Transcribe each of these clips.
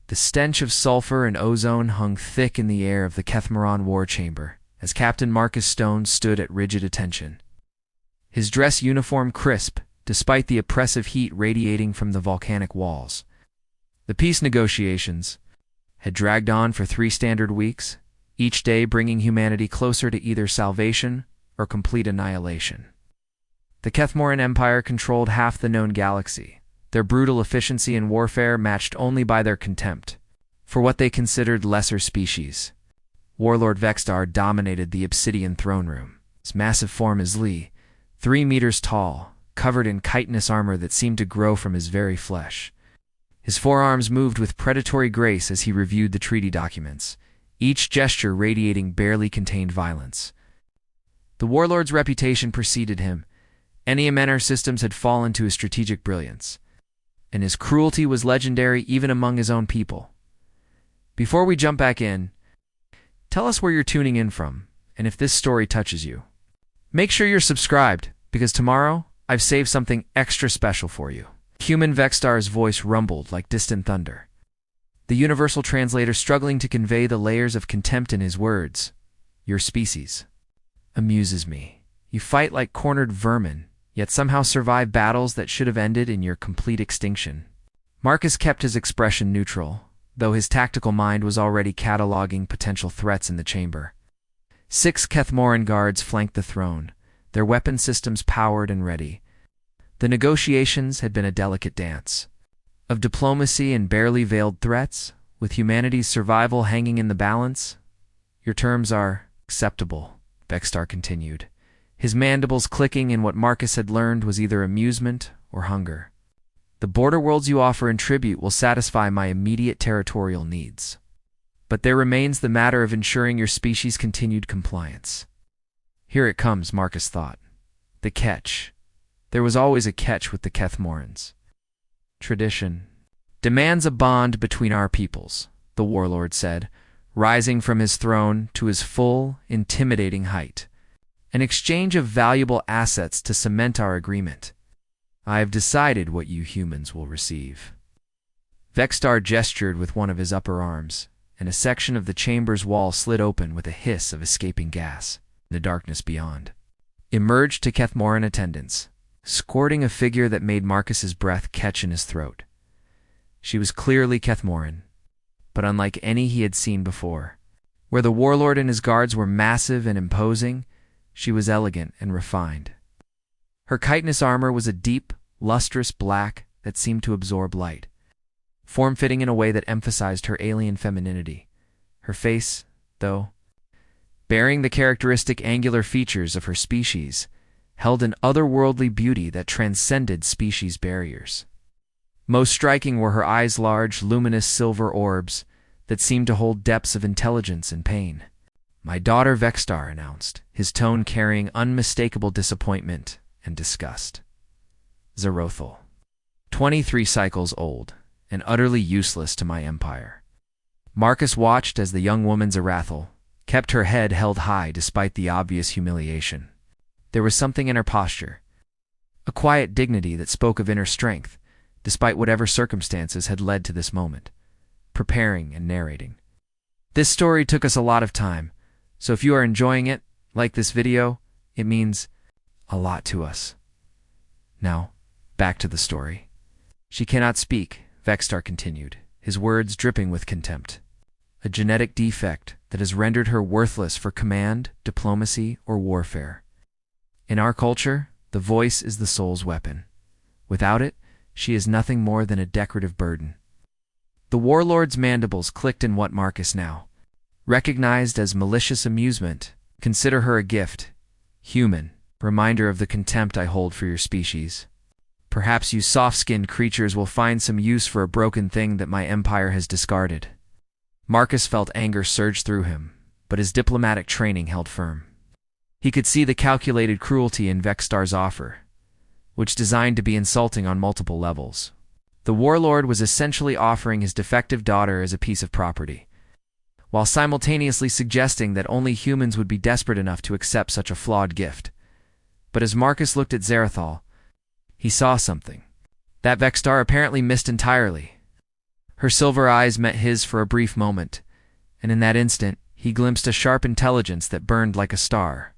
The stench of sulfur and ozone hung thick in the air of the Keth'moran war chamber as Captain Marcus Stone stood at rigid attention. His dress uniform crisp, despite the oppressive heat radiating from the volcanic walls. The peace negotiations had dragged on for 3 standard weeks, each day bringing humanity closer to either salvation or complete annihilation. The Keth'moran Empire controlled half the known galaxy, their brutal efficiency in warfare matched only by their contempt for what they considered lesser species. Warlord Vex'tar dominated the obsidian throne room. His massive form is 3 meters tall, covered in chitinous armor that seemed to grow from his very flesh. His forearms moved with predatory grace as he reviewed the treaty documents, each gesture radiating barely contained violence. The warlord's reputation preceded him. Any Amenar systems had fallen to his strategic brilliance, and his cruelty was legendary even among his own people. Before we jump back in, tell us where you're tuning in from, and if this story touches you. Make sure you're subscribed, because tomorrow I've saved something extra special for you. Human Vex'tar's voice rumbled like distant thunder, the universal translator struggling to convey the layers of contempt in his words. Your species amuses me. You fight like cornered vermin, yet somehow survive battles that should have ended in your complete extinction. Marcus kept his expression neutral, though his tactical mind was already cataloging potential threats in the chamber. 6 Keth'moran guards flanked the throne, their weapon systems powered and ready. The negotiations had been a delicate dance of diplomacy and barely veiled threats, with humanity's survival hanging in the balance. Your terms are acceptable, Vex'tar continued, his mandibles clicking in what Marcus had learned was either amusement or hunger. The border worlds you offer in tribute will satisfy my immediate territorial needs. But there remains the matter of ensuring your species' continued compliance. Here it comes, Marcus thought. The catch. There was always a catch with the Keth'morans. Tradition demands a bond between our peoples, the warlord said, rising from his throne to his full, intimidating height. An exchange of valuable assets to cement our agreement. I have decided what you humans will receive. Vex'tar gestured with one of his upper arms, and a section of the chamber's wall slid open with a hiss of escaping gas. The darkness beyond emerged to Keth'moran attendants, squirting a figure that made Marcus's breath catch in his throat. She was clearly Keth'moran, but unlike any he had seen before. Where the warlord and his guards were massive and imposing, she was elegant and refined. Her chitinous armor was a deep, lustrous black that seemed to absorb light, form-fitting in a way that emphasized her alien femininity. Her face, though, bearing the characteristic angular features of her species, held an otherworldly beauty that transcended species barriers. Most striking were her eyes' large, luminous silver orbs that seemed to hold depths of intelligence and pain. My daughter Vex'tar announced, his tone carrying unmistakable disappointment and disgust. Zerothal, 23 cycles old, and utterly useless to my empire. Marcus watched as the young woman's Arathal kept her head held high despite the obvious humiliation. There was something in her posture, a quiet dignity that spoke of inner strength, despite whatever circumstances had led to this moment. Preparing and narrating. This story took us a lot of time, so if you are enjoying it, like this video, it means a lot to us. Now, back to the story. She cannot speak, Vex'tar continued, his words dripping with contempt. A genetic defect that has rendered her worthless for command, diplomacy, or warfare. In our culture, the voice is the soul's weapon. Without it, she is nothing more than a decorative burden. The warlord's mandibles clicked in what Marcus now recognized as malicious amusement. Consider her a gift, human, reminder of the contempt I hold for your species. Perhaps you soft-skinned creatures will find some use for a broken thing that my empire has discarded. Marcus felt anger surge through him, but his diplomatic training held firm. He could see the calculated cruelty in Vex'tar's offer, which designed to be insulting on multiple levels. The warlord was essentially offering his defective daughter as a piece of property, while simultaneously suggesting that only humans would be desperate enough to accept such a flawed gift. But as Marcus looked at Zerothal, he saw something that Vex'tar apparently missed entirely. Her silver eyes met his for a brief moment, and in that instant he glimpsed a sharp intelligence that burned like a star.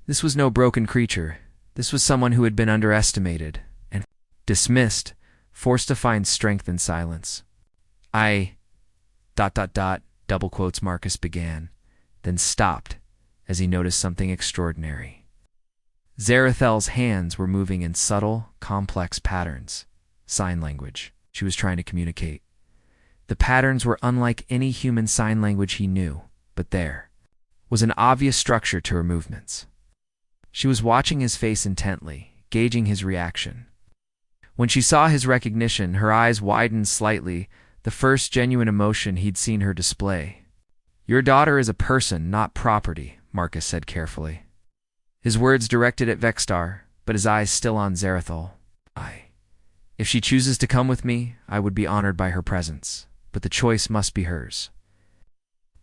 This was no broken creature. This was someone who had been underestimated and dismissed, forced to find strength in silence. Double quotes Marcus began, then stopped as he noticed something extraordinary. Zarathel's hands were moving in subtle, complex patterns. Sign language. She was trying to communicate. The patterns were unlike any human sign language he knew, but there was an obvious structure to her movements. She was watching his face intently, gauging his reaction. When she saw his recognition, her eyes widened slightly, the first genuine emotion he'd seen her display. "Your daughter is a person, not property," Marcus said carefully. His words directed at Vex'tar, but his eyes still on Zarathel. If she chooses to come with me, I would be honored by her presence, but the choice must be hers."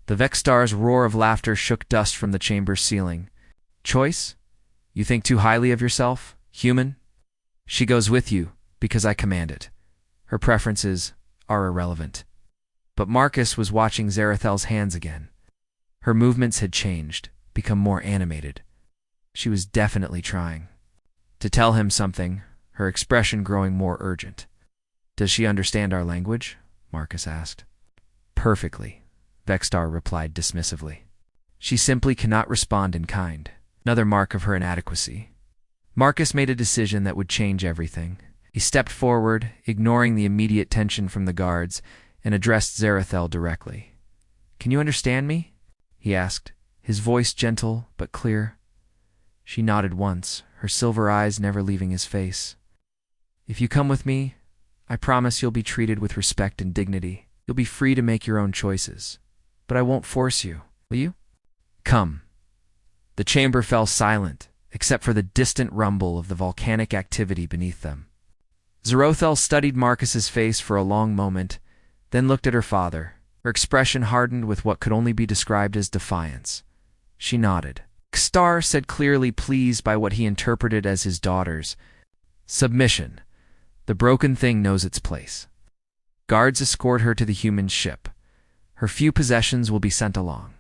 The Vex'tar's roar of laughter shook dust from the chamber's ceiling. "Choice? You think too highly of yourself, human? She goes with you, because I command it. Her preferences are irrelevant." But Marcus was watching Zarathel's hands again. Her movements had changed, become more animated. She was definitely trying to tell him something, her expression growing more urgent. "Does she understand our language?" Marcus asked. "Perfectly," Vex'tar replied dismissively. "She simply cannot respond in kind." Another mark of her inadequacy. Marcus made a decision that would change everything. He stepped forward, ignoring the immediate tension from the guards, and addressed Zarathel directly. "Can you understand me?" he asked, his voice gentle but clear. She nodded once, her silver eyes never leaving his face. "If you come with me, I promise you'll be treated with respect and dignity. You'll be free to make your own choices. But I won't force you, will you? Come." The chamber fell silent, except for the distant rumble of the volcanic activity beneath them. Zarathel studied Marcus's face for a long moment, then looked at her father. Her expression hardened with what could only be described as defiance. She nodded. Vex'tar said clearly, pleased by what he interpreted as his daughter's submission. "The broken thing knows its place." Guards escort her to the human ship. Her few possessions will be sent along.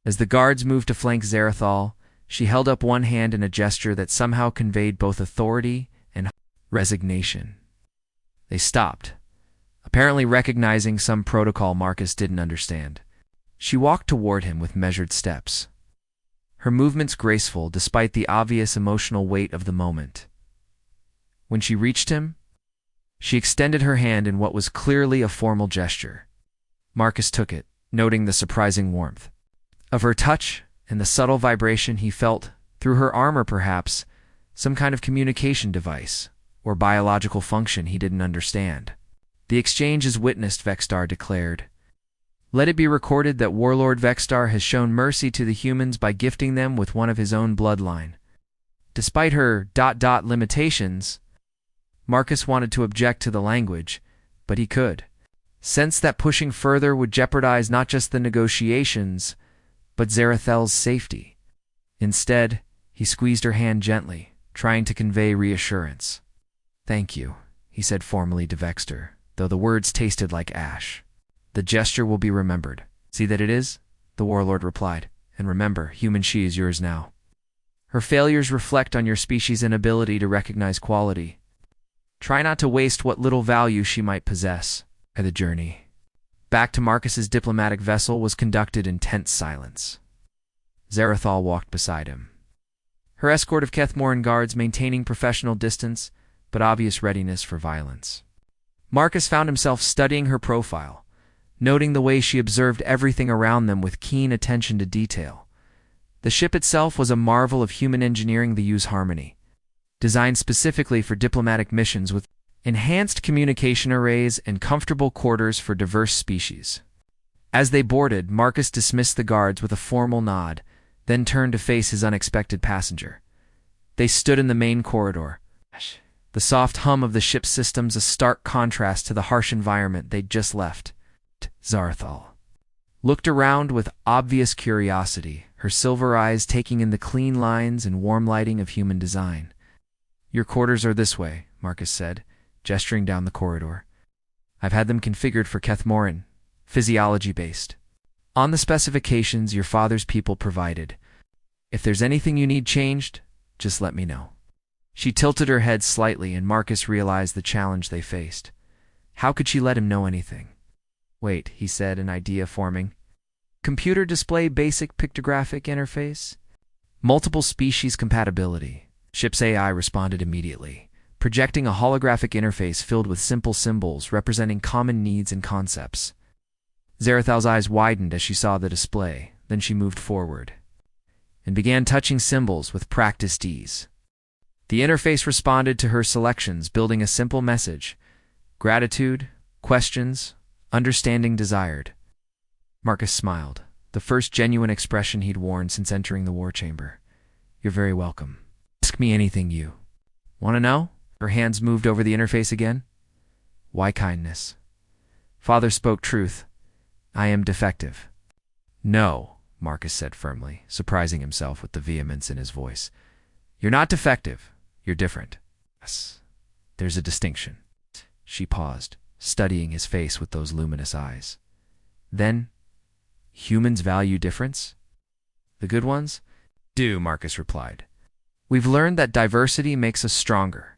As the guards moved to flank Zarathel, she held up one hand in a gesture that somehow conveyed both authority and resignation. They stopped, apparently recognizing some protocol Marcus didn't understand. She walked toward him with measured steps, her movements graceful despite the obvious emotional weight of the moment. When she reached him, she extended her hand in what was clearly a formal gesture. Marcus took it, noting the surprising warmth of her touch and the subtle vibration he felt, through her armor perhaps, some kind of communication device or biological function he didn't understand. "The exchange is witnessed," Vex'tar declared. "Let it be recorded that Warlord Vex'tar has shown mercy to the humans by gifting them with one of his own bloodline." Despite her limitations, Marcus wanted to object to the language, but he could sense that pushing further would jeopardize not just the negotiations, but Zarathel's safety. Instead, he squeezed her hand gently, trying to convey reassurance. "Thank you," he said formally to Vex'tar, though the words tasted like ash. "The gesture will be remembered." "See that it is?" the warlord replied. "And remember, human she is yours now. Her failures reflect on your species' inability to recognize quality. Try not to waste what little value she might possess." The journey back to Marcus's diplomatic vessel was conducted in tense silence. Zarathel walked beside him, her escort of Keth'moran guards maintaining professional distance but obvious readiness for violence. Marcus found himself studying her profile, noting the way she observed everything around them with keen attention to detail. The ship itself was a marvel of human engineering, the use harmony, designed specifically for diplomatic missions with enhanced communication arrays and comfortable quarters for diverse species. As they boarded, Marcus dismissed the guards with a formal nod, then turned to face his unexpected passenger. They stood in the main corridor, the soft hum of the ship's systems a stark contrast to the harsh environment they'd just left. Zarathel looked around with obvious curiosity, her silver eyes taking in the clean lines and warm lighting of human design. "Your quarters are this way," Marcus said, gesturing down the corridor. I've had them configured for Keth'moran, physiology-based. On the specifications your father's people provided. If there's anything you need changed, just let me know. She tilted her head slightly, and Marcus realized the challenge they faced. How could she let him know anything? Wait, he said, an idea forming. Computer display basic pictographic interface? Multiple species compatibility. Ship's AI responded immediately, projecting a holographic interface filled with simple symbols representing common needs and concepts. Zarathal's eyes widened as she saw the display, then she moved forward and began touching symbols with practiced ease. The interface responded to her selections, building a simple message: gratitude, questions, understanding desired. Marcus smiled, the first genuine expression he'd worn since entering the war chamber. You're very welcome. Ask me anything you want to know? Her hands moved over the interface again. Why kindness? Father spoke truth. I am defective. No, Marcus said firmly, surprising himself with the vehemence in his voice. You're not defective. You're different. Yes, there's a distinction. She paused, studying his face with those luminous eyes. Then, humans value difference? The good ones? Do, Marcus replied. We've learned that diversity makes us stronger.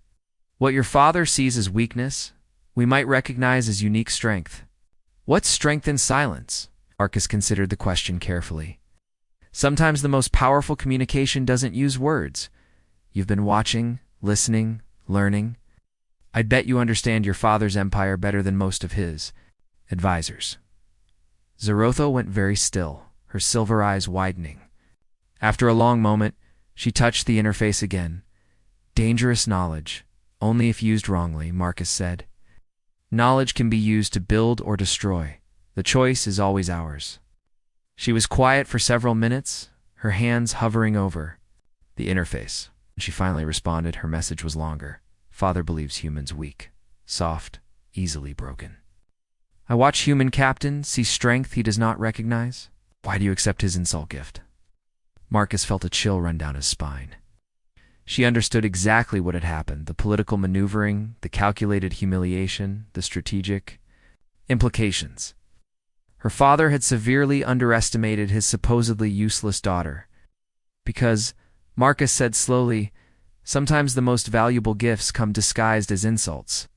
What your father sees as weakness, we might recognize as unique strength. What's strength in silence? Marcus considered the question carefully. Sometimes the most powerful communication doesn't use words. You've been watching, listening, learning. I'd bet you understand your father's empire better than most of his advisors. Zaratha went very still, her silver eyes widening. After a long moment, she touched the interface again. Dangerous knowledge, only if used wrongly, Marcus said. Knowledge can be used to build or destroy. The choice is always ours. She was quiet for several minutes, her hands hovering over the interface. When she finally responded, her message was longer. Father believes humans weak, soft, easily broken. I watch human captain see strength he does not recognize. Why do you accept his insult gift? Marcus felt a chill run down his spine. She understood exactly what had happened, the political maneuvering, the calculated humiliation, the strategic implications. Her father had severely underestimated his supposedly useless daughter. Because, Marcus said slowly, sometimes the most valuable gifts come disguised as insults.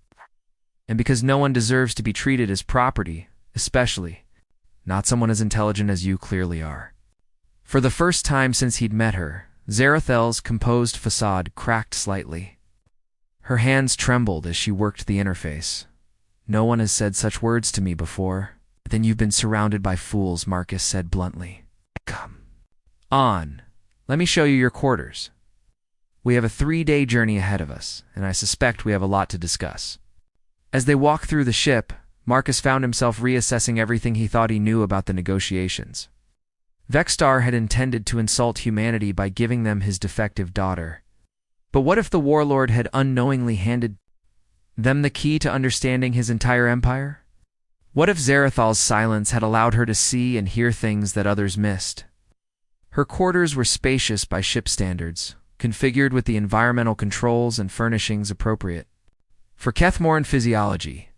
And because no one deserves to be treated as property, especially not someone as intelligent as you clearly are. For the first time since he'd met her, Zarathal's composed facade cracked slightly. Her hands trembled as she worked the interface. No one has said such words to me before. Then you've been surrounded by fools, Marcus said bluntly. Come on, let me show you your quarters. We have a 3-day journey ahead of us, and I suspect we have a lot to discuss. As they walked through the ship, Marcus found himself reassessing everything he thought he knew about the negotiations. Vex'tar had intended to insult humanity by giving them his defective daughter. But what if the Warlord had unknowingly handed them the key to understanding his entire empire? What if Zarathal's silence had allowed her to see and hear things that others missed? Her quarters were spacious by ship standards, configured with the environmental controls and furnishings appropriate for Keth'moran physiology.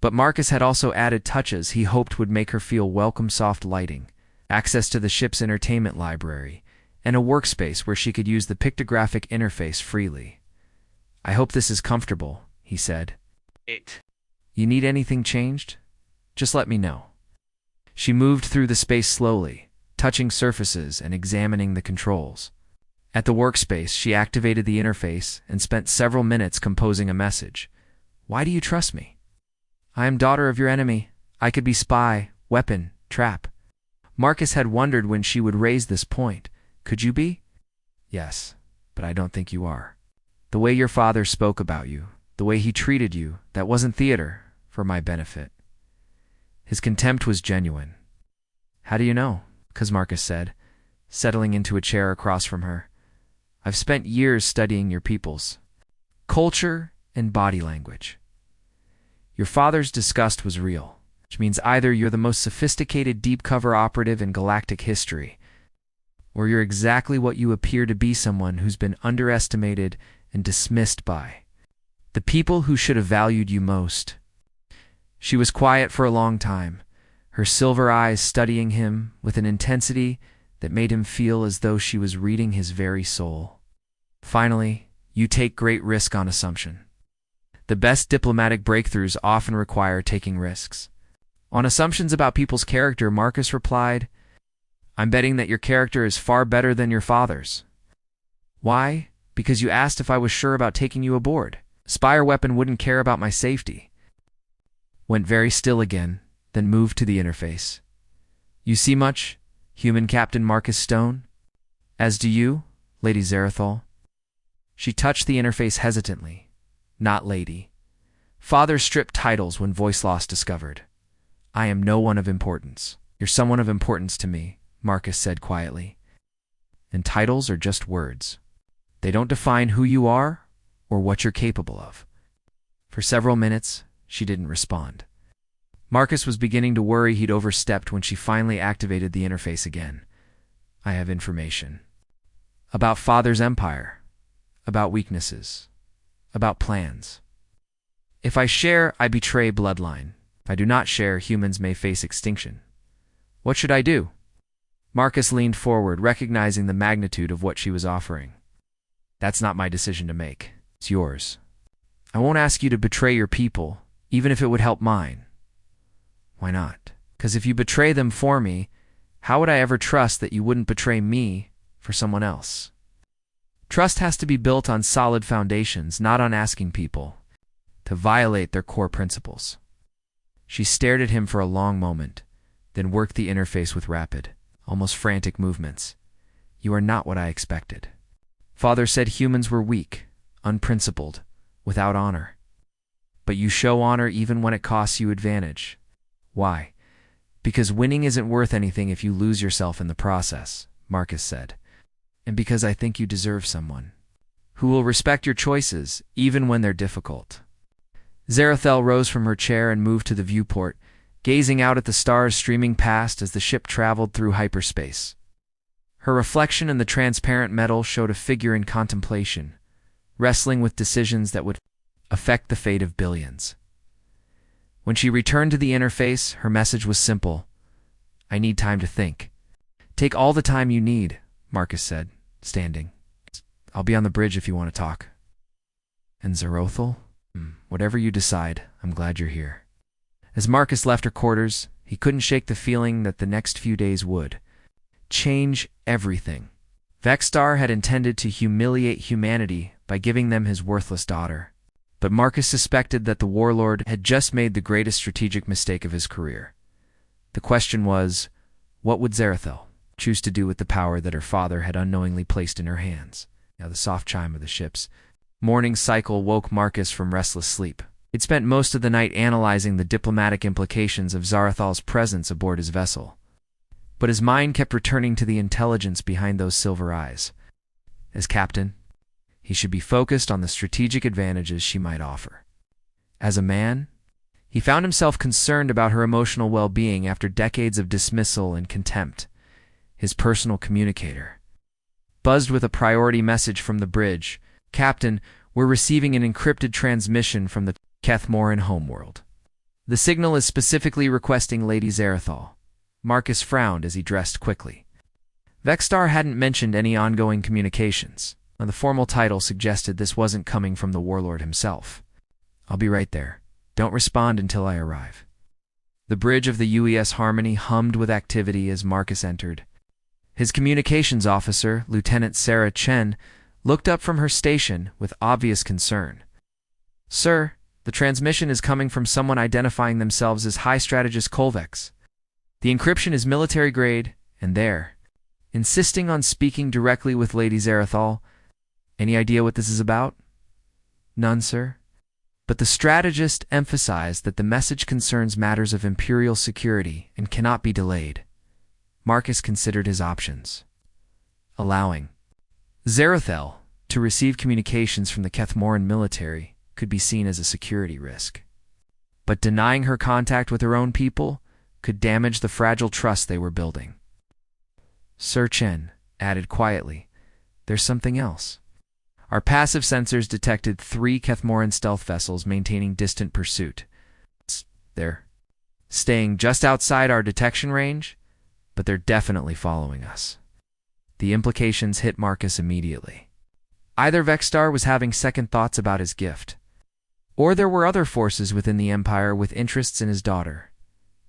But Marcus had also added touches he hoped would make her feel welcome: soft lighting, access to the ship's entertainment library, and a workspace where she could use the pictographic interface freely. I hope this is comfortable, he said. You need anything changed? Just let me know. She moved through the space slowly, touching surfaces and examining the controls. At the workspace, she activated the interface and spent several minutes composing a message. Why do you trust me? I am daughter of your enemy. I could be spy, weapon, trap. Marcus had wondered when she would raise this point. Could you be? Yes, but I don't think you are. The way your father spoke about you, the way he treated you, that wasn't theater for my benefit. His contempt was genuine. How do you know? 'Cause Marcus said, settling into a chair across from her. I've spent years studying your peoples, culture, and body language. Your father's disgust was real, which means either you're the most sophisticated deep-cover operative in galactic history, or you're exactly what you appear to be: someone who's been underestimated and dismissed by the people who should have valued you most. She was quiet for a long time, her silver eyes studying him with an intensity that made him feel as though she was reading his very soul. Finally, you take great risk on assumption. The best diplomatic breakthroughs often require taking risks. On assumptions about people's character, Marcus replied, I'm betting that your character is far better than your father's. Why? Because you asked if I was sure about taking you aboard. Spire weapon wouldn't care about my safety. Went very still again, then moved to the interface. You see much, human Captain Marcus Stone? As do you, Lady Zarathol. She touched the interface hesitantly. Not lady. Father stripped titles when voice loss discovered. I am no one of importance. You're someone of importance to me, Marcus said quietly. And titles are just words. They don't define who you are or what you're capable of. For several minutes, she didn't respond. Marcus was beginning to worry he'd overstepped when she finally activated the interface again. I have information. About Father's empire. About weaknesses. About plans. If I share, I betray bloodline. If I do not share, humans may face extinction. What should I do? Marcus leaned forward, recognizing the magnitude of what she was offering. That's not my decision to make. It's yours. I won't ask you to betray your people, even if it would help mine. Why not? Because if you betray them for me, how would I ever trust that you wouldn't betray me for someone else? Trust has to be built on solid foundations, not on asking people to violate their core principles. She stared at him for a long moment, then worked the interface with rapid, almost frantic movements. You are not what I expected. Father said humans were weak, unprincipled, without honor. But you show honor even when it costs you advantage. Why? Because winning isn't worth anything if you lose yourself in the process, Marcus said. And because I think you deserve someone who will respect your choices, even when they're difficult. Zarathel rose from her chair and moved to the viewport, gazing out at the stars streaming past as the ship traveled through hyperspace. Her reflection in the transparent metal showed a figure in contemplation, wrestling with decisions that would affect the fate of billions. When she returned to the interface, her message was simple. I need time to think. Take all the time you need, Marcus said, standing. I'll be on the bridge if you want to talk. And Zarathel? Whatever you decide, I'm glad you're here. As Marcus left her quarters, he couldn't shake the feeling that the next few days would change everything. Vex'tar had intended to humiliate humanity by giving them his worthless daughter. But Marcus suspected that the Warlord had just made the greatest strategic mistake of his career. The question was, what would Zarathel choose to do with the power that her father had unknowingly placed in her hands? Now the soft chime of the ship's morning cycle woke Marcus from restless sleep. He'd spent most of the night analyzing the diplomatic implications of Zarathal's presence aboard his vessel. But his mind kept returning to the intelligence behind those silver eyes. As captain, he should be focused on the strategic advantages she might offer. As a man, he found himself concerned about her emotional well-being after decades of dismissal and contempt. His personal communicator buzzed with a priority message from the bridge. Captain, we're receiving an encrypted transmission from the Keth'moran homeworld. The signal is specifically requesting Lady Zarathol. Marcus frowned as he dressed quickly. Vex'tar hadn't mentioned any ongoing communications. The formal title suggested this wasn't coming from the Warlord himself. I'll be right there. Don't respond until I arrive. The bridge of the UES Harmony hummed with activity as Marcus entered. His communications officer, Lieutenant Sarah Chen, looked up from her station with obvious concern. Sir, the transmission is coming from someone identifying themselves as High Strategist Kolvex. The encryption is military grade, and they're insisting on speaking directly with Lady Zarathol. Any idea what this is about? None, sir. But the strategist emphasized that the message concerns matters of imperial security and cannot be delayed. Marcus considered his options. Allowing Zarathel to receive communications from the Keth'moran military could be seen as a security risk. But denying her contact with her own people could damage the fragile trust they were building. Sir Chen added quietly, there's something else. Our passive sensors detected 3 Keth'moran stealth vessels maintaining distant pursuit. They're staying just outside our detection range, but they're definitely following us. The implications hit Marcus immediately. Either Vex'tar was having second thoughts about his gift, or there were other forces within the Empire with interests in his daughter.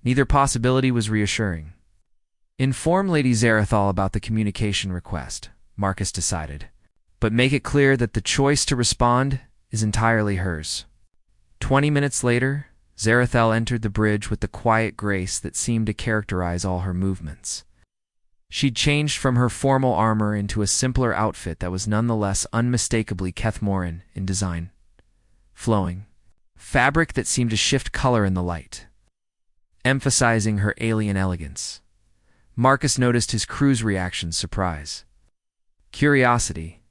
Neither possibility was reassuring. Inform Lady Zarathal about the communication request, Marcus decided, but make it clear that the choice to respond is entirely hers. 20 minutes later, Zarathal entered the bridge with the quiet grace that seemed to characterize all her movements. She'd changed from her formal armor into a simpler outfit that was nonetheless unmistakably Keth'moran in design. Flowing fabric that seemed to shift color in the light, emphasizing her alien elegance. Marcus noticed his crew's reactions: surprise, curiosity,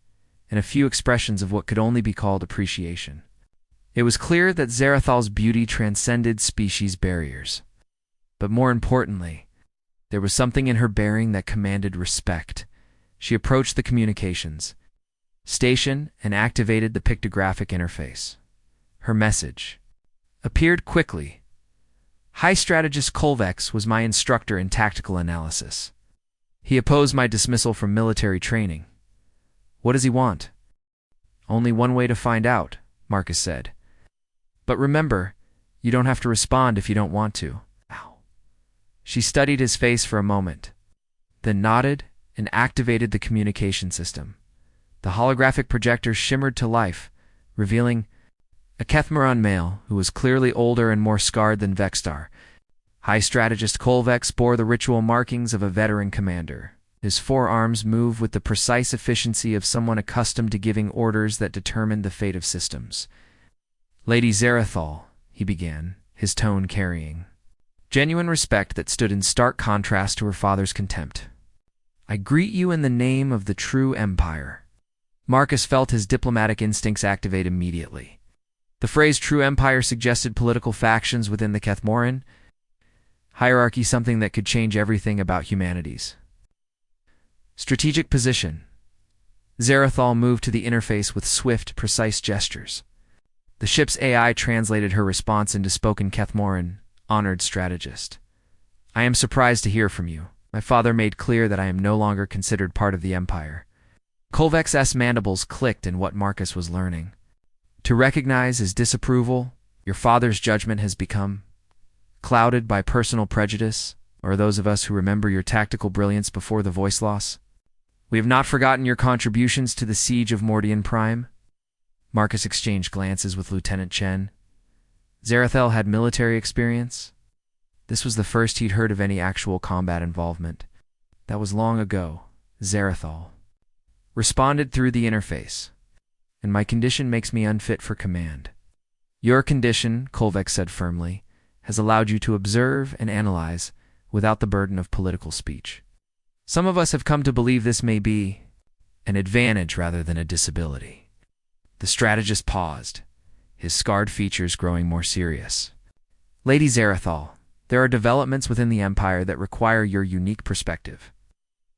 and a few expressions of what could only be called appreciation. It was clear that Zarathal's beauty transcended species barriers. But more importantly, there was something in her bearing that commanded respect. She approached the communications station and activated the pictographic interface. Her message appeared quickly. High Strategist Kolvex was my instructor in tactical analysis. He opposed my dismissal from military training. What does he want? Only one way to find out, Marcus said. But remember, you don't have to respond if you don't want to. Ow. She studied his face for a moment, then nodded and activated the communication system. The holographic projector shimmered to life, revealing a Keth'moran male who was clearly older and more scarred than Vex'tar. High Strategist Kolvex bore the ritual markings of a veteran commander. His forearms moved with the precise efficiency of someone accustomed to giving orders that determined the fate of systems. Lady Zarathal, he began, his tone carrying genuine respect that stood in stark contrast to her father's contempt. I greet you in the name of the true Empire. Marcus felt his diplomatic instincts activate immediately. The phrase true empire suggested political factions within the Keth'moran hierarchy, something that could change everything about humanities. Strategic position. Zarathal moved to the interface with swift, precise gestures. The ship's AI translated her response into spoken Keth'moran, honored strategist. I am surprised to hear from you. My father made clear that I am no longer considered part of the Empire. Kolvex's mandibles clicked in what Marcus was learning. To recognize his disapproval, your father's judgment has become clouded by personal prejudice, or those of us who remember your tactical brilliance before the voice loss. We have not forgotten your contributions to the siege of Mordian Prime. Marcus exchanged glances with Lieutenant Chen. Zarathal had military experience. This was the first he'd heard of any actual combat involvement. That was long ago. Zarathal responded through the interface. And my condition makes me unfit for command. Your condition, Kolvex said firmly, has allowed you to observe and analyze without the burden of political speech. Some of us have come to believe this may be an advantage rather than a disability. The strategist paused, his scarred features growing more serious. Lady Zarathal, there are developments within the Empire that require your unique perspective.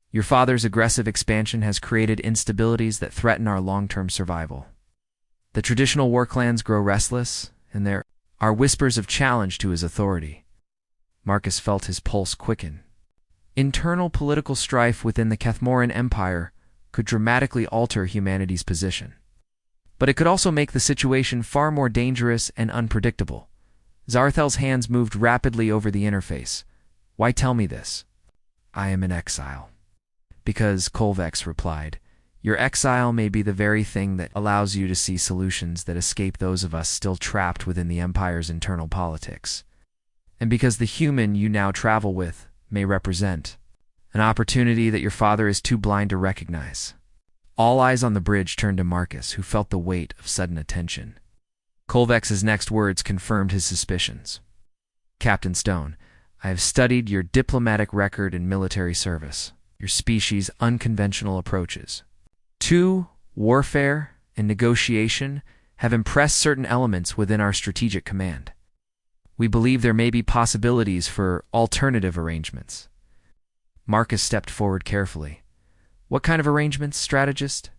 Your father's aggressive expansion has created instabilities that threaten our long-term survival. The traditional war clans grow restless, and there are whispers of challenge to his authority. Marcus felt his pulse quicken. Internal political strife within the Keth'moran Empire could dramatically alter humanity's position. But it could also make the situation far more dangerous and unpredictable. Zarathal's hands moved rapidly over the interface. Why tell me this? I am in exile. Because, Kolvex replied, your exile may be the very thing that allows you to see solutions that escape those of us still trapped within the Empire's internal politics. And because the human you now travel with may represent an opportunity that your father is too blind to recognize. All eyes on the bridge turned to Marcus, who felt the weight of sudden attention. Kolvex's next words confirmed his suspicions. Captain Stone, I have studied your diplomatic record and military service, your species' unconventional approaches to warfare and negotiation have impressed certain elements within our strategic command. We believe there may be possibilities for alternative arrangements. Marcus stepped forward carefully. What kind of arrangements, strategist?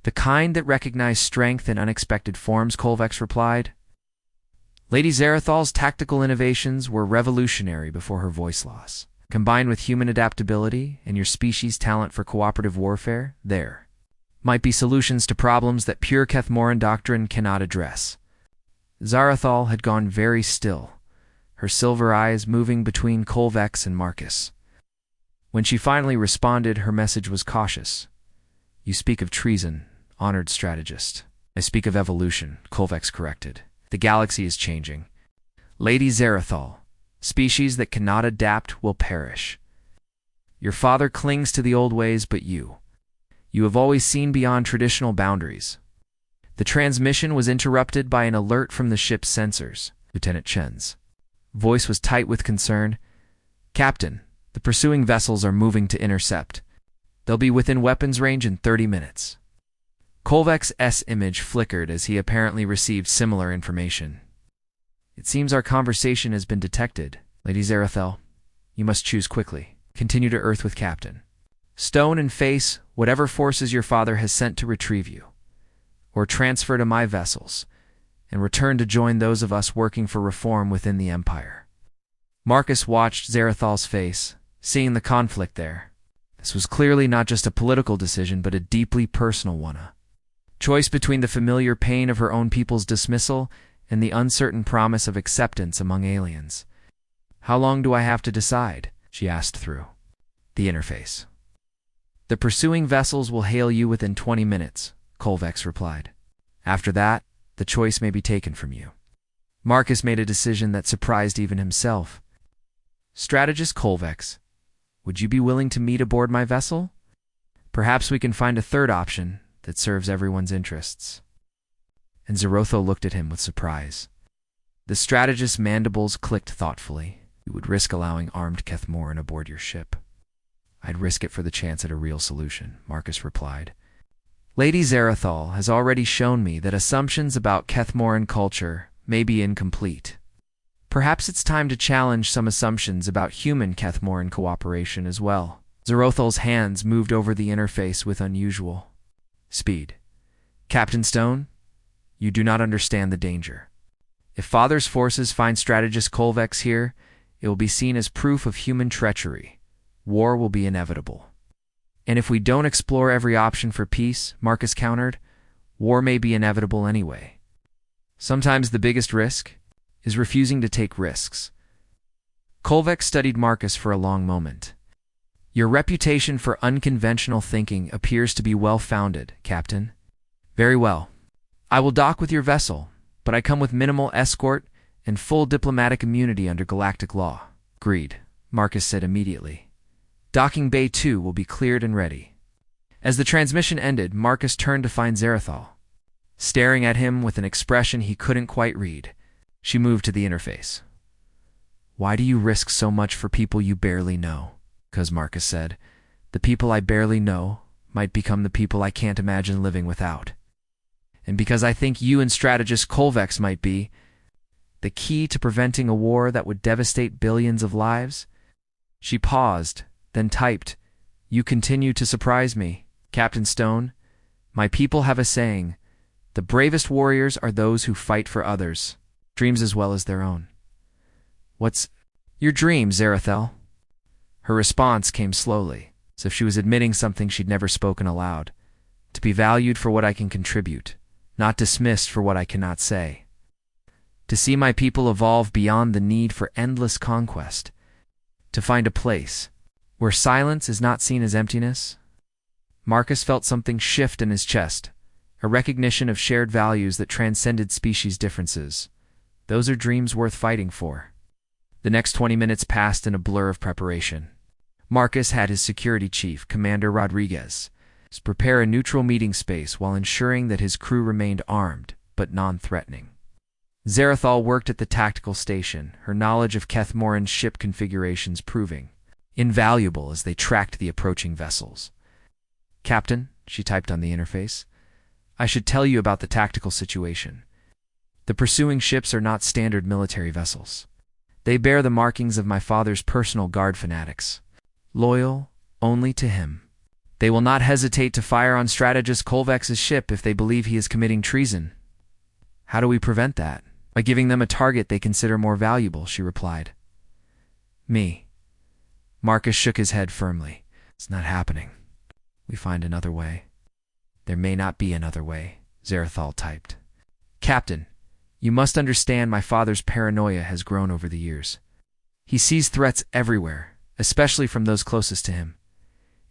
The kind that recognize strength in unexpected forms, Kolvex replied. Lady Zarathal's tactical innovations were revolutionary before her voice loss. Combined with human adaptability and your species' talent for cooperative warfare, there might be solutions to problems that pure Keth'moran doctrine cannot address. Zarathal had gone very still, her silver eyes moving between Kolvex and Marcus. When she finally responded, her message was cautious. "You speak of treason, honored strategist." "I speak of evolution," Kolvex corrected. "The galaxy is changing. Lady Zarathal, species that cannot adapt will perish. Your father clings to the old ways, but you have always seen beyond traditional boundaries." The transmission was interrupted by an alert from the ship's sensors. Lieutenant Chen's voice was tight with concern. "Captain, the pursuing vessels are moving to intercept. They'll be within weapons range in 30 minutes. Kolvex's image flickered as he apparently received similar information. "It seems our conversation has been detected. Lady Zarathal, you must choose quickly. Continue to Earth with Captain Stone and face whatever forces your father has sent to retrieve you, or transfer to my vessels, and return to join those of us working for reform within the Empire." Marcus watched Zarathal's face, seeing the conflict there. This was clearly not just a political decision, but a deeply personal one. A choice between the familiar pain of her own people's dismissal and the uncertain promise of acceptance among aliens. "How long do I have to decide?" she asked through the interface. "The pursuing vessels will hail you within 20 minutes, Kolvex replied. "After that, the choice may be taken from you." Marcus made a decision that surprised even himself. "Strategist Kolvex, would you be willing to meet aboard my vessel? Perhaps we can find a third option that serves everyone's interests." And Zerotho looked at him with surprise. The strategist's mandibles clicked thoughtfully. "You would risk allowing armed Keth'moran aboard your ship." "I'd risk it for the chance at a real solution," Marcus replied. "Lady Zarathal has already shown me that assumptions about Keth'moran culture may be incomplete. Perhaps it's time to challenge some assumptions about human Keth'moran cooperation as well." Zerothal's hands moved over the interface with unusual speed. "Captain Stone, you do not understand the danger. If Father's forces find strategist Kolvex here, it will be seen as proof of human treachery. War will be inevitable. And if we don't explore every option for peace," Marcus countered, "war may be inevitable anyway. Sometimes the biggest risk is refusing to take risks." Kolvex studied Marcus for a long moment. "Your reputation for unconventional thinking appears to be well-founded, Captain." "Very well. I will dock with your vessel, but I come with minimal escort and full diplomatic immunity under galactic law." "Agreed," Marcus said immediately. "Docking Bay 2 will be cleared and ready." As the transmission ended, Marcus turned to find Zarathal, staring at him with an expression he couldn't quite read. She moved to the interface. "Why do you risk so much for people you barely know?" "'Cause," Marcus said, "the people I barely know might become the people I can't imagine living without. And because I think you and strategist Kolvex might be the key to preventing a war that would devastate billions of lives." She paused, then typed, "You continue to surprise me, Captain Stone. My people have a saying, the bravest warriors are those who fight for others, dreams as well as their own." "What's your dream, Zarathal?" Her response came slowly, as if she was admitting something she'd never spoken aloud. "To be valued for what I can contribute, not dismissed for what I cannot say. To see my people evolve beyond the need for endless conquest. To find a place where silence is not seen as emptiness." Marcus felt something shift in his chest, a recognition of shared values that transcended species differences. Those are dreams worth fighting for. The next 20 minutes passed in a blur of preparation. Marcus had his security chief, Commander Rodriguez, prepare a neutral meeting space while ensuring that his crew remained armed, but non-threatening. Zarathal worked at the tactical station, her knowledge of Keth'moran's ship configurations proving invaluable as they tracked the approaching vessels. "Captain," she typed on the interface, "I should tell you about the tactical situation. The pursuing ships are not standard military vessels. They bear the markings of my father's personal guard fanatics, loyal only to him. They will not hesitate to fire on strategist Kolvex's ship if they believe he is committing treason." "How do we prevent that?" By giving them a target they consider more valuable, she replied. Me. Marcus shook his head firmly. It's not happening. We find another way. There may not be another way, Zarathal typed. Captain, you must understand my father's paranoia has grown over the years. He sees threats everywhere, especially from those closest to him.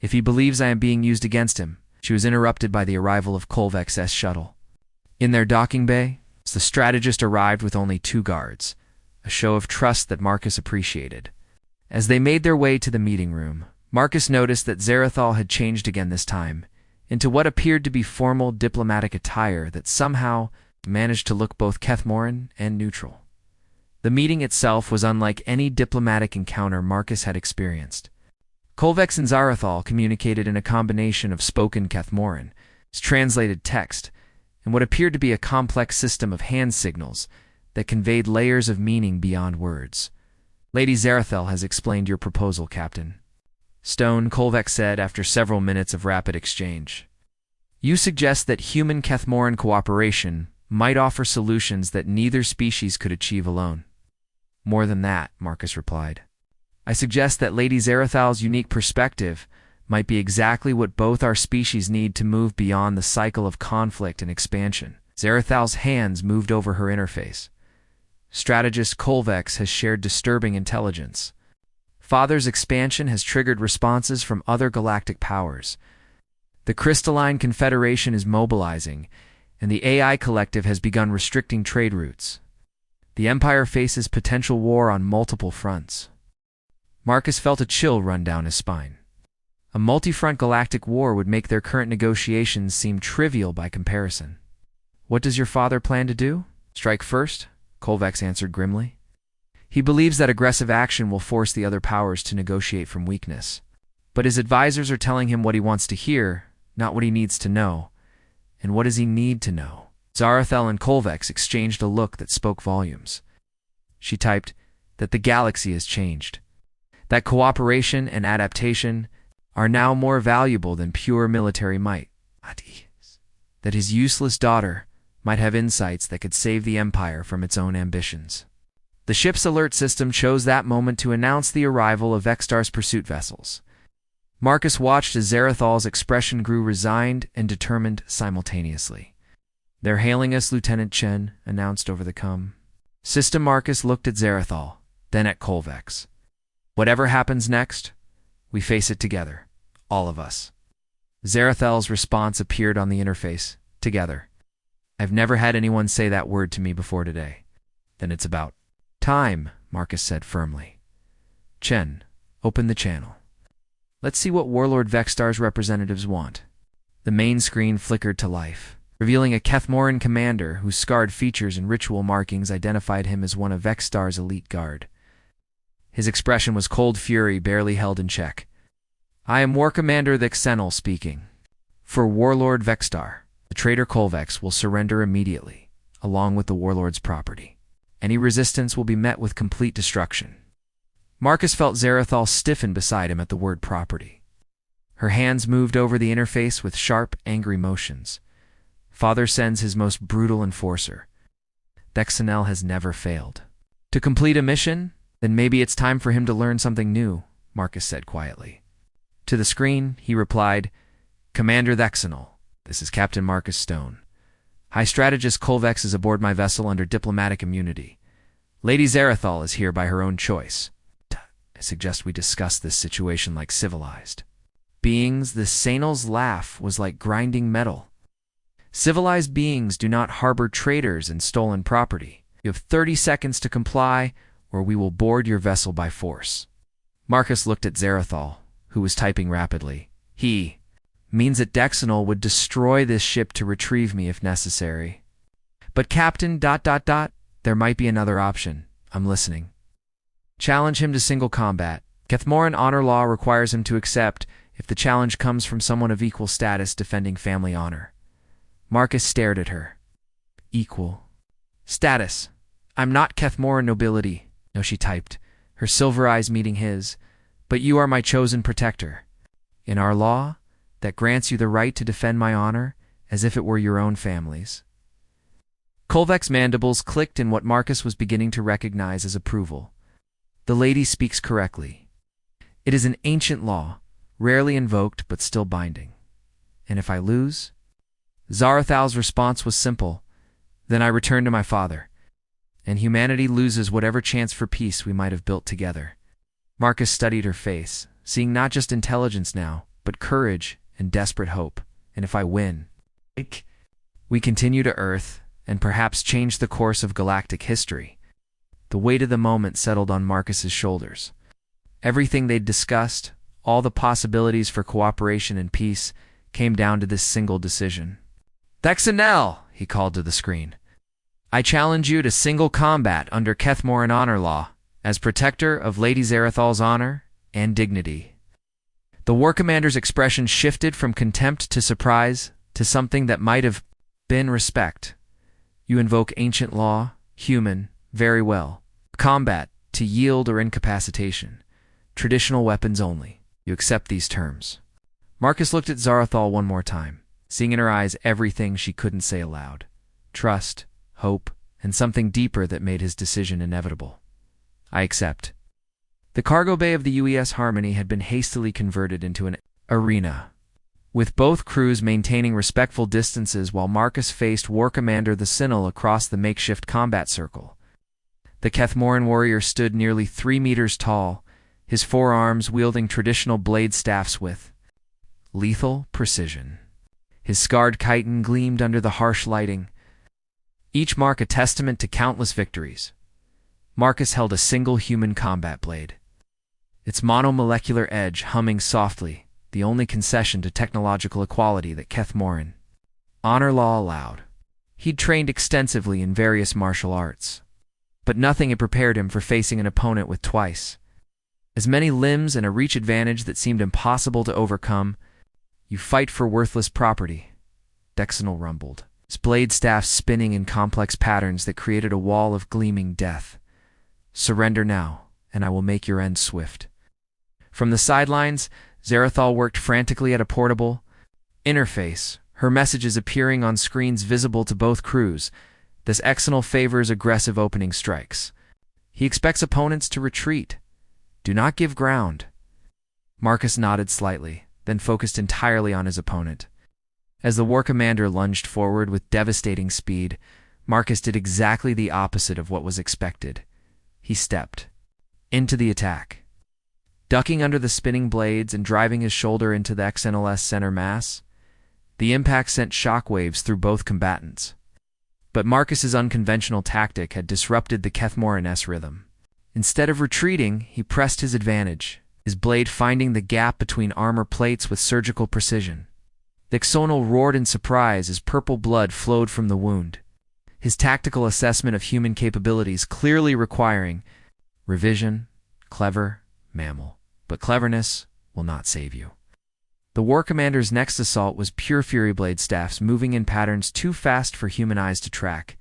If he believes I am being used against him, she was interrupted by the arrival of Kolvek's shuttle. In their docking bay, the strategist arrived with only 2 guards, a show of trust that Marcus appreciated. As they made their way to the meeting room, Marcus noticed that Zarathal had changed again this time, into what appeared to be formal diplomatic attire that somehow managed to look both Keth'moran and neutral. The meeting itself was unlike any diplomatic encounter Marcus had experienced. Kolvex and Zarathal communicated in a combination of spoken Keth'moran, translated text, and what appeared to be a complex system of hand signals that conveyed layers of meaning beyond words. Lady Zarathal has explained your proposal, Captain. Stone, Kolvex said after several minutes of rapid exchange. You suggest that human Keth'moran cooperation might offer solutions that neither species could achieve alone. More than that, Marcus replied. I suggest that Lady Zarathal's unique perspective might be exactly what both our species need to move beyond the cycle of conflict and expansion. Zarathal's hands moved over her interface. Strategist Kolvex has shared disturbing intelligence. Father's expansion has triggered responses from other galactic powers. The Crystalline Confederation is mobilizing, and the AI Collective has begun restricting trade routes. The Empire faces potential war on multiple fronts. Marcus felt a chill run down his spine. A multi-front galactic war would make their current negotiations seem trivial by comparison. What does your father plan to do? Strike first? Kolvex answered grimly. He believes that aggressive action will force the other powers to negotiate from weakness. But his advisors are telling him what he wants to hear, not what he needs to know. And what does he need to know? Zarathal and Kolvex exchanged a look that spoke volumes. She typed that the galaxy has changed, that cooperation and adaptation are now more valuable than pure military might, that his useless daughter might have insights that could save the Empire from its own ambitions. The ship's alert system chose that moment to announce the arrival of Vex'tar's pursuit vessels. Marcus watched as Zarathal's expression grew resigned and determined simultaneously. They're hailing us, Lieutenant Chen announced over the comm. System Marcus looked at Zarathal, then at Kolvex. Whatever happens next, we face it together, all of us. Zarathal's response appeared on the interface, together. I've never had anyone say that word to me before today. Then it's about time, Marcus said firmly. Chen, open the channel. Let's see what Warlord Vex'tar's representatives want. The main screen flickered to life, revealing a Keth'moran commander whose scarred features and ritual markings identified him as one of Vex'tar's elite guard. His expression was cold fury barely held in check. I am War Commander Vex'tar speaking. For Warlord Vex'tar, the traitor Kolvex will surrender immediately, along with the Warlord's property. Any resistance will be met with complete destruction. Marcus felt Zarathal stiffen beside him at the word property. Her hands moved over the interface with sharp, angry motions. Father sends his most brutal enforcer. Vex'tar has never failed. To complete a mission? Then maybe it's time for him to learn something new, Marcus said quietly. To the screen, he replied, Commander Vex'tar, this is Captain Marcus Stone. High Strategist Kolvex is aboard my vessel under diplomatic immunity. Lady Zarathal is here by her own choice. I suggest we discuss this situation like civilized beings. The Sanal's laugh was like grinding metal. Civilized beings do not harbor traitors and stolen property. You have 30 seconds to comply, or we will board your vessel by force. Marcus looked at Zarathal, who was typing rapidly. He means that Vex'tar would destroy this ship to retrieve me if necessary. But Captain... there might be another option. I'm listening. Challenge him to single combat. Keth'moran honor law requires him to accept if the challenge comes from someone of equal status defending family honor. Marcus stared at her. Equal status. I'm not Keth'moran nobility. No, she typed, her silver eyes meeting his. But you are my chosen protector. In our law, that grants you the right to defend my honor as if it were your own family's. Kolvek's mandibles clicked in what Marcus was beginning to recognize as approval. The lady speaks correctly. It is an ancient law, rarely invoked but still binding. And if I lose? Zarathal's response was simple. Then I return to my father, and humanity loses whatever chance for peace we might have built together. Marcus studied her face, seeing not just intelligence now, but courage and desperate hope. And if I win, we continue to Earth and perhaps change the course of galactic history. The weight of the moment settled on Marcus's shoulders. Everything they'd discussed, all the possibilities for cooperation and peace, came down to this single decision. "Thexanel," he called to the screen. "I challenge you to single combat under Keth'moran honor law, as protector of Lady Zarathal's honor and dignity." The war commander's expression shifted from contempt to surprise to something that might have been respect. "You invoke ancient law, human, very well. Combat, to yield or incapacitation. Traditional weapons only. You accept these terms." Marcus looked at Zarathal one more time, seeing in her eyes everything she couldn't say aloud. Trust, hope, and something deeper that made his decision inevitable. "I accept." The cargo bay of the UES Harmony had been hastily converted into an arena, with both crews maintaining respectful distances while Marcus faced War Commander the Sinal across the makeshift combat circle. The Keth'moran warrior stood nearly 3 meters tall, his forearms wielding traditional blade staffs with lethal precision. His scarred chitin gleamed under the harsh lighting, each mark a testament to countless victories. Marcus held a single human combat blade, its monomolecular edge humming softly, the only concession to technological equality that Keth'moran honor law allowed. He'd trained extensively in various martial arts, but nothing had prepared him for facing an opponent with twice as many limbs and a reach advantage that seemed impossible to overcome. "You fight for worthless property," Dexanal rumbled, his blade staff spinning in complex patterns that created a wall of gleaming death. "Surrender now, and I will make your end swift." From the sidelines, Zarathal worked frantically at a portable interface, her messages appearing on screens visible to both crews. This Exanal favors aggressive opening strikes. He expects opponents to retreat. Do not give ground. Marcus nodded slightly, then focused entirely on his opponent. As the war commander lunged forward with devastating speed, Marcus did exactly the opposite of what was expected. He stepped into the attack, ducking under the spinning blades and driving his shoulder into the XNLS center mass. The impact sent shockwaves through both combatants. But Marcus's unconventional tactic had disrupted the Keth'moran rhythm. Instead of retreating, he pressed his advantage, his blade finding the gap between armor plates with surgical precision. The Xonal roared in surprise as purple blood flowed from the wound, his tactical assessment of human capabilities clearly requiring revision. Clever, mammal, but cleverness will not save you. The war commander's next assault was pure fury blade staffs moving in patterns too fast for human eyes to track.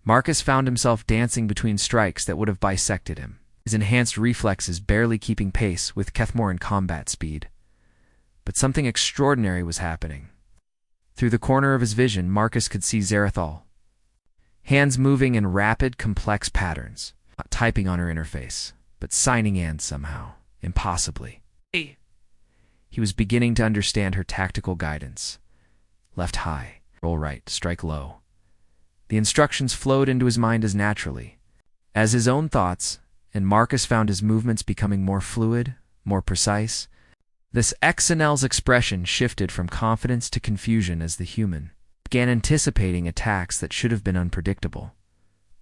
Marcus found himself dancing between strikes that would have bisected him, his enhanced reflexes barely keeping pace with Keth'moran combat speed. But something extraordinary was happening. Through the corner of his vision, Marcus could see Zarathal, hands moving in rapid, complex patterns, not typing on her interface, but signing in somehow, impossibly. He was beginning to understand her tactical guidance. Left high, roll right, strike low. The instructions flowed into his mind as naturally as his own thoughts, and Marcus found his movements becoming more fluid, more precise. This XNL's expression shifted from confidence to confusion as the human began anticipating attacks that should have been unpredictable.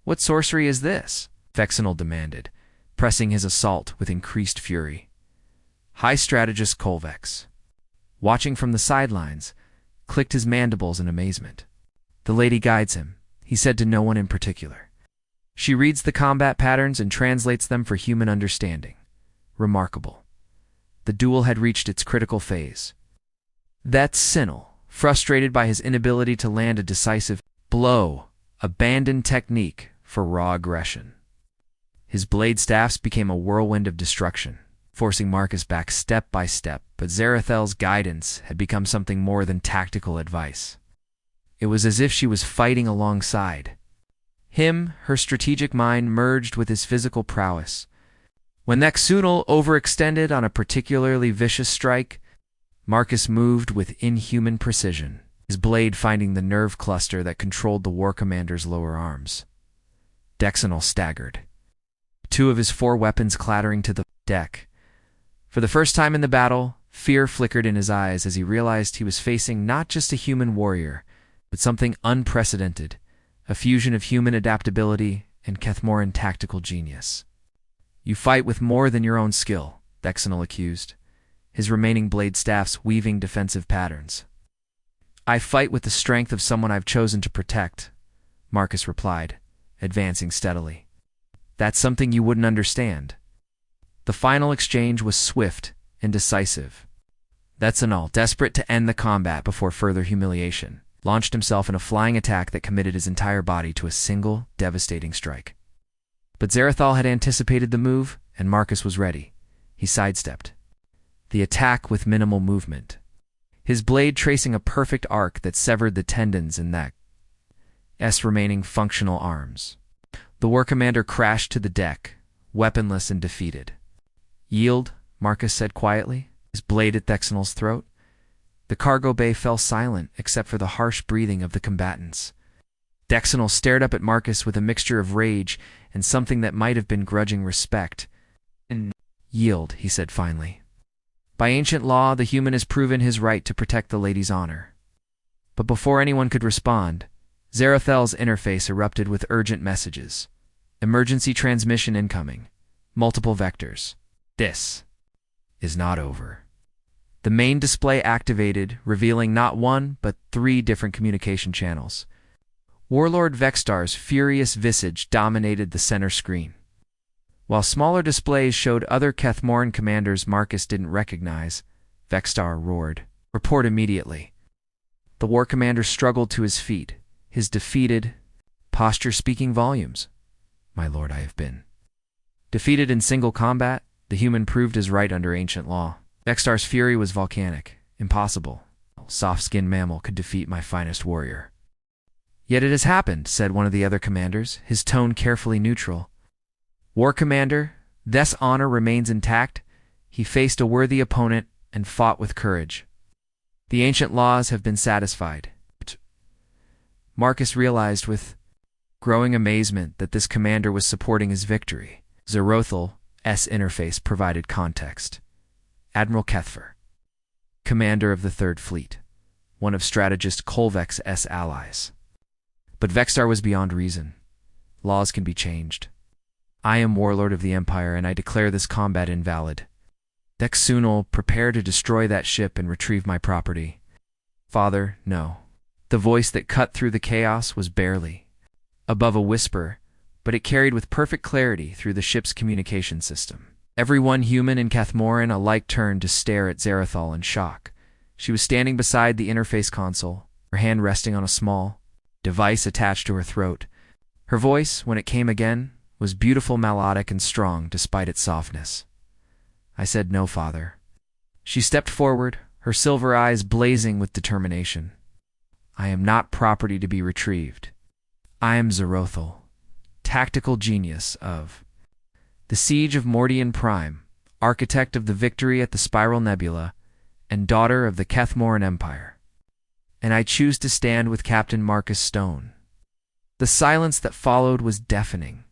"What sorcery is this?" Vex'tar demanded, pressing his assault with increased fury. High strategist Kolvex, watching from the sidelines, clicked his mandibles in amazement. "The lady guides him," he said to no one in particular. "She reads the combat patterns and translates them for human understanding. Remarkable." The duel had reached its critical phase. That Sinal, frustrated by his inability to land a decisive blow, abandoned technique for raw aggression. His blade staffs became a whirlwind of destruction, forcing Marcus back step by step, but Zarathal's guidance had become something more than tactical advice. It was as if she was fighting alongside, Her strategic mind merged with his physical prowess. When Keth'moran overextended on a particularly vicious strike, Marcus moved with inhuman precision, his blade finding the nerve cluster that controlled the war commander's lower arms. Keth'moran staggered, two of his 4 weapons clattering to the deck. For the first time in the battle, fear flickered in his eyes as he realized he was facing not just a human warrior, but something unprecedented, a fusion of human adaptability and Keth'moran tactical genius. "You fight with more than your own skill," Keth'moran accused, his remaining blade staffs weaving defensive patterns. "I fight with the strength of someone I've chosen to protect," Marcus replied, advancing steadily. "That's something you wouldn't understand." The final exchange was swift and decisive. Keth'moran, desperate to end the combat before further humiliation, launched himself in a flying attack that committed his entire body to a single, devastating strike. But Zarathal had anticipated the move, and Marcus was ready. He sidestepped the attack with minimal movement, his blade tracing a perfect arc that severed the tendons in Keth'moran's remaining functional arms. The war commander crashed to the deck, weaponless and defeated. "Yield," Marcus said quietly, his blade at Keth'moran's throat. The cargo bay fell silent except for the harsh breathing of the combatants. Keth'moran stared up at Marcus with a mixture of rage and something that might have been grudging respect. "Yield," he said finally. "By ancient law, the human has proven his right to protect the lady's honor." But before anyone could respond, Zarathal's interface erupted with urgent messages. "Emergency transmission incoming. Multiple vectors. This is not over." The main display activated, revealing not 1 but 3 different communication channels. Warlord Vex'tar's furious visage dominated the center screen, while smaller displays showed other Keth'moran commanders Marcus didn't recognize. Vex'tar roared, "Report immediately." The war commander struggled to his feet, his defeated posture speaking volumes. "My lord, I have been defeated in single combat." The human proved his right under ancient law. Vex'tar's fury was volcanic. "Impossible. Soft-skinned mammal could defeat my finest warrior." "Yet it has happened," said one of the other commanders, his tone carefully neutral. "War commander, this honor remains intact." He faced a worthy opponent and fought with courage. "The ancient laws have been satisfied." Marcus realized with growing amazement that this commander was supporting his victory. Zarathal's interface provided context. Admiral Keth'moran, commander of the Third Fleet, one of strategist Kolvek's allies. But Vex'tar was beyond reason. Laws can be changed. "I am Warlord of the Empire, and I declare this combat invalid." Keth'moran, prepare to destroy that ship and retrieve my property." "Father, no." The voice that cut through the chaos was barely above a whisper, but it carried with perfect clarity through the ship's communication system. Everyone human in Keth'moran alike turned to stare at Zarathal in shock. She was standing beside the interface console, her hand resting on a small device attached to her throat. Her voice, when it came again, was beautiful, melodic, and strong despite its softness. "I said no, father." She stepped forward, her silver eyes blazing with determination. "I am not property to be retrieved. I am Zarathal, tactical genius of the Siege of Mordian Prime, architect of the victory at the Spiral Nebula, and daughter of the Keth'moran Empire. And I choose to stand with Captain Marcus Stone." The silence that followed was deafening.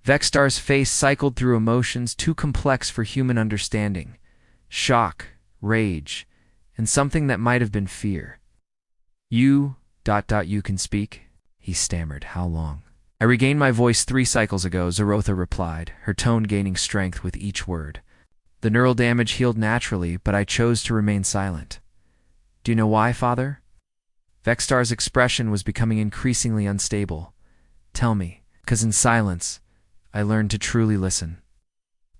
Vex'tar's face cycled through emotions too complex for human understanding: shock, rage, and something that might have been fear. You can speak?" he stammered. "How long?" "I regained my voice 3 cycles ago," Zarathal replied, her tone gaining strength with each word. "The neural damage healed naturally, but I chose to remain silent." "Do you know why, father?" Vex'tar's expression was becoming increasingly unstable. "Tell me." "'Cause in silence, I learned to truly listen.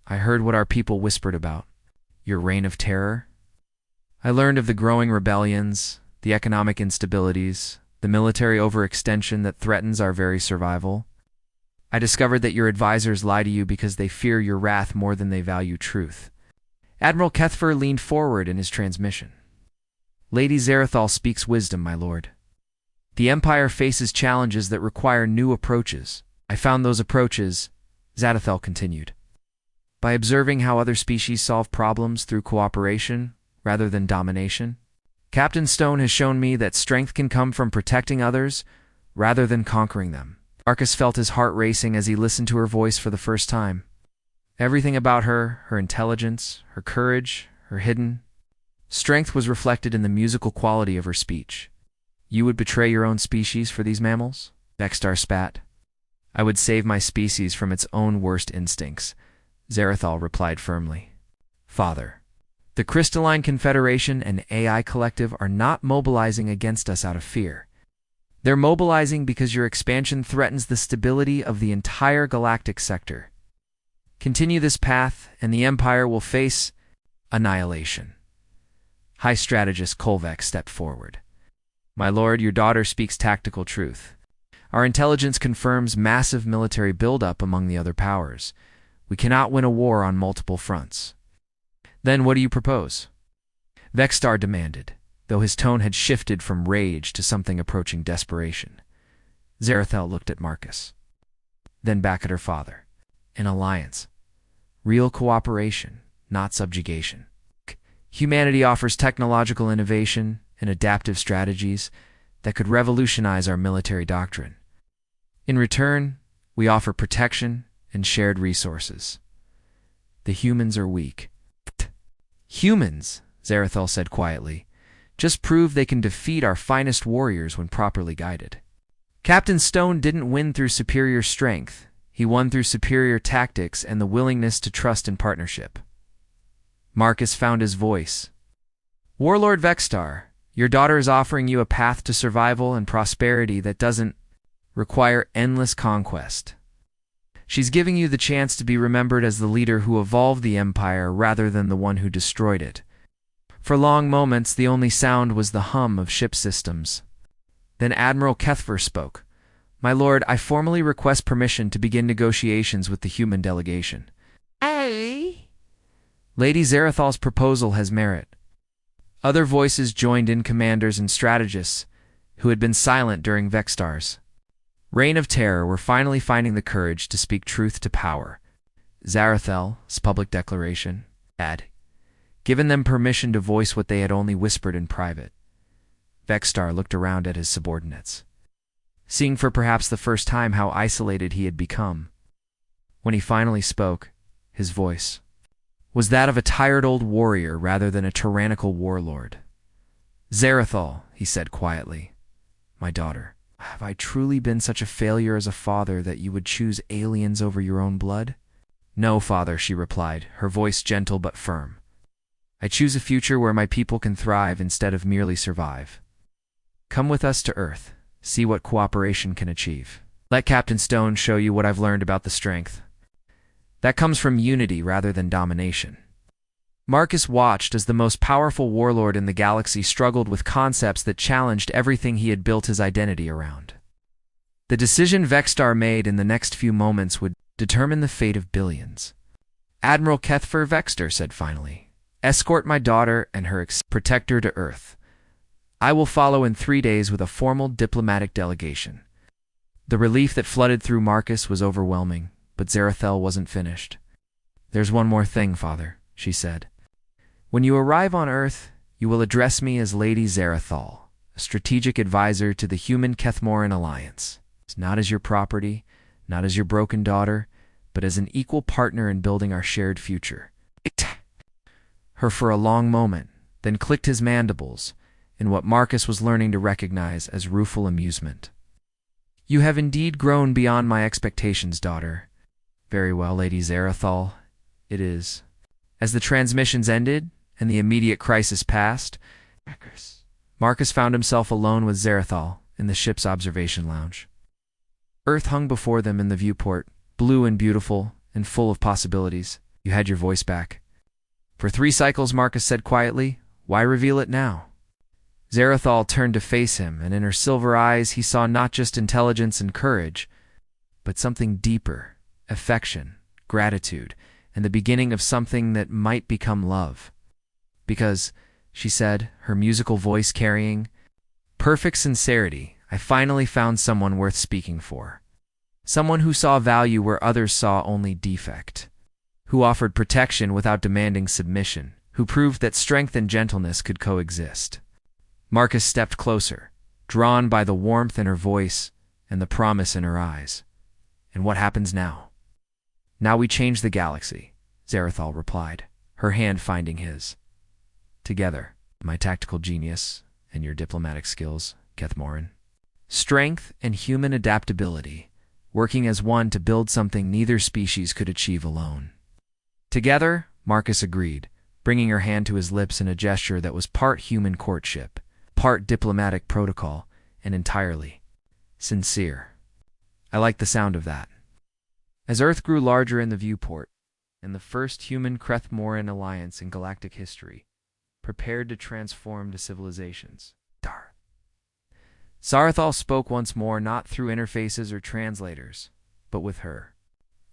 I heard what our people whispered about. Your reign of terror. I learned of the growing rebellions, the economic instabilities, the military overextension that threatens our very survival. I discovered that your advisors lie to you because they fear your wrath more than they value truth." Admiral Keth'moran leaned forward in his transmission. "Lady Zarathal speaks wisdom, my lord." The Empire faces challenges that require new approaches. I found those approaches, Zadathel continued, by observing how other species solve problems through cooperation rather than domination. Captain Stone has shown me that strength can come from protecting others rather than conquering them. Marcus felt his heart racing as he listened to her voice for the first time. Everything about her, her intelligence, her courage, her hidden strength was reflected in the musical quality of her speech. You would betray your own species for these mammals? Vex'tar spat. I would save my species from its own worst instincts, Zarathal replied firmly. Father, the Crystalline Confederation and AI Collective are not mobilizing against us out of fear. They're mobilizing because your expansion threatens the stability of the entire galactic sector. Continue this path, and the Empire will face annihilation. High Strategist Kolvek stepped forward. My lord, your daughter speaks tactical truth. Our intelligence confirms massive military buildup among the other powers. We cannot win a war on multiple fronts. Then what do you propose? Vex'tar demanded, though his tone had shifted from rage to something approaching desperation. Zarathel looked at Marcus, then back at her father. An alliance. Real cooperation, not subjugation. Humanity offers technological innovation and adaptive strategies that could revolutionize our military doctrine. In return, we offer protection and shared resources. The humans are weak. Humans, Zarathel said quietly, just prove they can defeat our finest warriors when properly guided. Captain Stone didn't win through superior strength. He won through superior tactics and the willingness to trust in partnership. Marcus found his voice. Warlord Vex'tar, your daughter is offering you a path to survival and prosperity that doesn't require endless conquest. She's giving you the chance to be remembered as the leader who evolved the Empire rather than the one who destroyed it. For long moments, the only sound was the hum of ship systems. Then Admiral Keth'moran spoke. My lord, I formally request permission to begin negotiations with the human delegation. Lady Zarathal's proposal has merit. Other voices joined in, commanders and strategists who had been silent during Vex'tar's reign of terror were finally finding the courage to speak truth to power. Zarathal's public declaration had given them permission to voice what they had only whispered in private. Vex'tar looked around at his subordinates, seeing for perhaps the first time how isolated he had become. When he finally spoke, his voice was that of a tired old warrior rather than a tyrannical warlord. Zarathal, he said quietly, my daughter, have I truly been such a failure as a father that you would choose aliens over your own blood? No, father, she replied, her voice gentle but firm. I choose a future where my people can thrive instead of merely survive. Come with us to Earth. See what cooperation can achieve. Let Captain Stone show you what I've learned about the strength that comes from unity rather than domination. Marcus watched as the most powerful warlord in the galaxy struggled with concepts that challenged everything he had built his identity around. The decision Vex'tar made in the next few moments would determine the fate of billions. Admiral Keth'moran Vex'tar said finally, escort my daughter and her protector to Earth. I will follow in 3 days with a formal diplomatic delegation. The relief that flooded through Marcus was overwhelming, but Zarathel wasn't finished. There's one more thing, father, she said. When you arrive on Earth, you will address me as Lady Zarathal, a strategic advisor to the human Keth'moran Alliance. Not as your property, not as your broken daughter, but as an equal partner in building our shared future. Her for a long moment, then clicked his mandibles in what Marcus was learning to recognize as rueful amusement. You have indeed grown beyond my expectations, daughter. Very well, Lady Zarathal, it is. As the transmissions ended and the immediate crisis passed, Marcus found himself alone with Zarathal in the ship's observation lounge. Earth hung before them in the viewport, blue and beautiful and full of possibilities. You had your voice back. For 3 cycles, Marcus said quietly, why reveal it now? Zarathal turned to face him, and in her silver eyes he saw not just intelligence and courage, but something deeper, affection, gratitude, and the beginning of something that might become love. Because, she said, her musical voice carrying perfect sincerity, I finally found someone worth speaking for. Someone who saw value where others saw only defect. Who offered protection without demanding submission. Who proved that strength and gentleness could coexist. Marcus stepped closer, drawn by the warmth in her voice and the promise in her eyes. And what happens now? Now we change the galaxy, Zarathal replied, her hand finding his. Together, my tactical genius and your diplomatic skills, Keth'moran. Strength and human adaptability, working as one to build something neither species could achieve alone. Together, Marcus agreed, bringing her hand to his lips in a gesture that was part human courtship, part diplomatic protocol, and entirely sincere. I liked the sound of that. As Earth grew larger in the viewport, and the first human-Keth'moran alliance in galactic history prepared to transform to civilizations, Zarathal spoke once more, not through interfaces or translators, but with her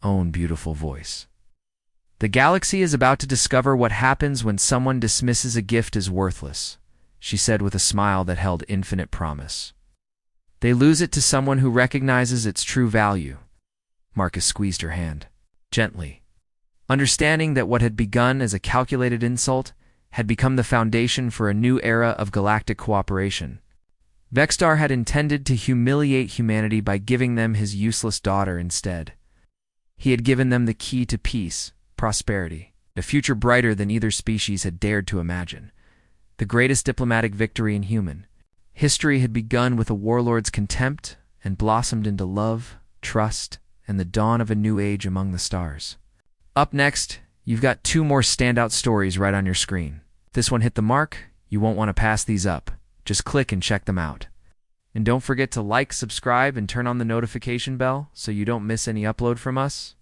own beautiful voice. The galaxy is about to discover what happens when someone dismisses a gift as worthless, she said with a smile that held infinite promise. They lose it to someone who recognizes its true value. Marcus squeezed her hand, gently, understanding that what had begun as a calculated insult had become the foundation for a new era of galactic cooperation. Vex'tar had intended to humiliate humanity by giving them his useless daughter instead. He had given them the key to peace, prosperity, a future brighter than either species had dared to imagine. The greatest diplomatic victory in human history had begun with a warlord's contempt and blossomed into love, trust, and the dawn of a new age among the stars. Up next, you've got 2 more standout stories right on your screen. If this one hit the mark, you won't want to pass these up. Just click and check them out. And don't forget to like, subscribe, and turn on the notification bell so you don't miss any upload from us.